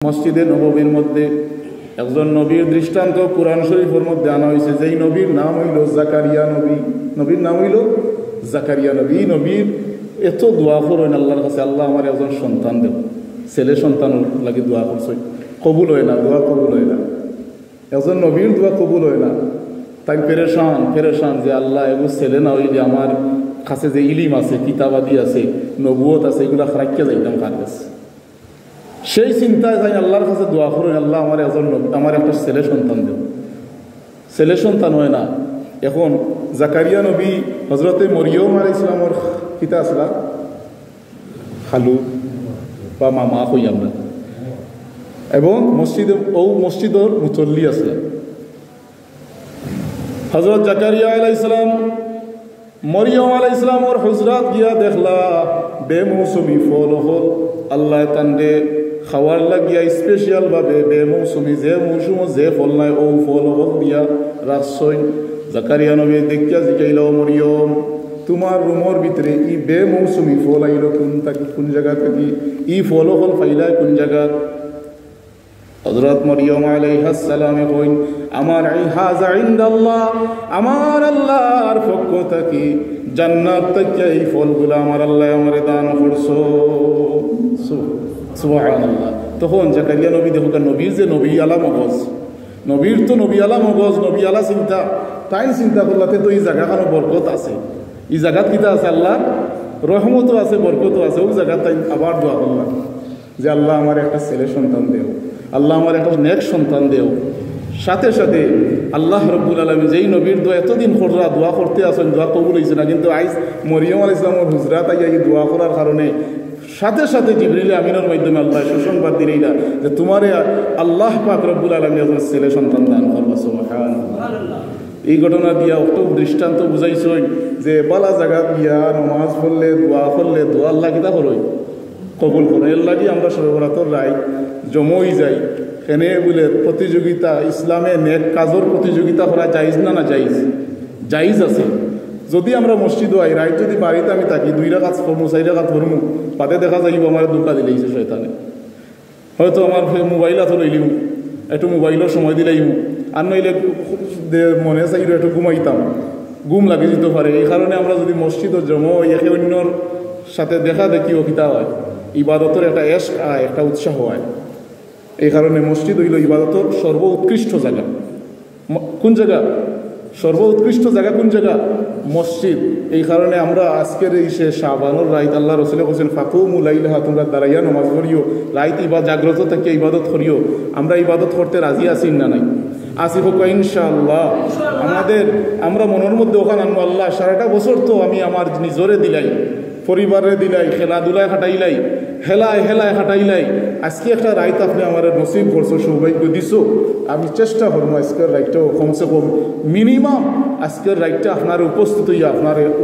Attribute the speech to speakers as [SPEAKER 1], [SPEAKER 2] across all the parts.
[SPEAKER 1] মসজিদে নববীর মধ্যে একজন নবীর দৃষ্টান্ত কুরআন শরীফের মধ্যে আনা হয়েছে। যেই নবীর নাম হইল জাকারিয়া নবী। নবীর নাম হইল জাকারিয়া নবী। নবীর এত দোয়া করেন আল্লাহর কাছে, আল্লাহ আমার একজন সন্তান দেব। ছেলে সন্তান লাগি দোয়া করছে, কবুল হয় না, দোয়া কবুল হয় না। একজন নবীর দোয়া কবুল হয় না, তাই পেরেশান যে আল্লাহ এগুলো ছেলে না হইলে আমার কাছে যে ইলিম আছে, কিতাবাদি আছে, নবুয়ত আছে, এগুলা রাখিয়া যাইতাম কার কাছে। সেই চিন্তায় তাই আল্লাহর কাছে দোয়া করেন, আল্লাহ আমার একটা ছেলে সন্তান দেব। ছেলে সন্তান হয় না। এখন জাকারিয়া নবী হজরতে মরিয়ম আলাইহিস সালামের পিতা আসলা খালু বা মামা হই আমরা, এবং মসজিদের মুসল্লি আসলা। হজরত জাকারিয়া আলাইহিস সালাম মরিয়ম আলাইহিস সালামের হুজরাত গিয়া দেখলা বেমৌসুমি ফল হল। আল্লাহ তান্ডে খাওয়ার লাগিয়া স্পেশাল ভাবে বেমৌসুমি যে মৌসুম যে ফল নাই ও ফল হল দিয়া রাখছই। জাকারিয়া নবী দেখিয়া জিকাইল, মরিয়ম তোমার রুমর ভিতরে ই বেমৌসুমি ফল আইল কোন জায়গা থেকে? ই ফল হল পাইলা কোন জায়গা? হযরত মরিয়ম আলাইহিস সালামে কইন, আমার হাযা ইনদাল্লাহ, আমার আল্লাহর পক্ষ থেকে জান্নাত থেকে এই ফলগুলো আমার আল্লাহ আমারে দান করছো। সুবহানাল্লাহ। তখন জাকারিয়া নবী দেখো, নবীর যে নবী আলা মগজ, নবীর তো নবী আলা মগজ, নবী আলা চিন্তা। তাই চিন্তা করলাতে তো এই জায়গাখানো বরকত আছে, এই জায়গাত কিতা আছে, আল্লাহ রহমতও আছে, বরকতও আছে। ওই জায়গা তাই আবার দোয়া করলাম যে আল্লাহ আমার একটা ছেলে সন্তান দেও, আল্লাহ আমার একটা নেক সন্তান দেও। সাথে সাথে আল্লাহ রব্বুল আলামিন যেই নবীর দোয়া এতদিন খোঁজরা দোয়া করতে আসেন, দোয়া কবুল হয়েছে না, কিন্তু আইজ মরিয়ম আলাইহিস সালামের হুজরাত আইয়া এই দোয়া করার কারণে সাথে সাথে জিবরিল আমিনের মাধ্যমে আল্লাহ সুসংবাদ দিলেই না যে তোমারে আল্লাহ পাক রব্বুল আলামিন একজন ছেলে সন্তান দান করবা। সুবহানাল্লাহ। এই ঘটনা দিয়া অত দৃষ্টান্ত বুঝাইছই যে বালা জায়গা দিয়া নমাজ পড়লে দোয়া করলে দোয়া আল্লাহ কিতা করই কবুল করে। এর লাগি আমরা সর্বরাতর রায় জমই যাই এনে বলে প্রতিযোগিতা, ইসলামে নেক কাজর প্রতিযোগিতা করা জায়েজ না? না জায়েজ, জায়েজ আছে। যদি আমরা মসজিদও আই রায়, যদি বাড়িতে আমি থাকি 2 রাকাত পড়মু 4 রাকাত পড়মু, পাতে দেখা যাইব আমার ধোঁকা দিলেইছে শয়তানে। হয়তো আমার মোবাইল হাতে লইলিম, একটু মোবাইলের সময় দিলাইম, আর নইলে মনে চাইলে একটু ঘুমাইতাম, ঘুম লাগে যেতে পারে। এই কারণে আমরা যদি মসজিদও জমো একে অন্যর সাথে দেখা দেখি অকিতা হয়, ইবাদতের একটা এশক আয়, একটা উৎসাহ হয়। এই কারণে মসজিদ হইল ইবাদতের সর্বোৎকৃষ্ট জায়গা। কোন জায়গা? সর্বোৎকৃষ্ট জায়গা কোন জায়গা? মসজিদ। এই কারণে আমরা আজকের এই শাবানুর রাইত আল্লাহ রসুলে বলছেন ফাকুমু লাইলাহা, তোমরা দাঁড়াইয়া নমাজ পড়িও, রাইত জাগ্রত থেকে ইবাদত করিও। আমরা ইবাদত করতে রাজি আছি না নাই? আসি হোক ইনশাআল্লাহ। আমরা মনের মধ্যে ওখানে আনবো, আল্লাহ সারাটা বছর তো আমি আমার নিজরে দিলাই, পরিবারে দিলাই, খেলাধুলায় খাটাইলাই, হেলায় খাটাইলাই। আজকে একটা রাইত আপনি আমার নসিব করছো, সৌভাগ্য দিছো। আমি চেষ্টা করবো আজকের রাইটটাও কমসে কম মিনিমাম আজকের রাইটটা আপনার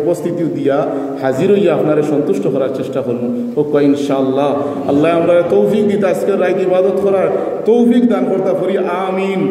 [SPEAKER 1] উপস্থিতি দিয়া হাজির হইয়া আপনার সন্তুষ্ট করার চেষ্টা করবো। হোক ইনশাআল্লাহ। আল্লাহ আমরা তৌফিক দিতে আজকের রাইত ইবাদত করার তৌফিক দান করতে পারি। আমিন।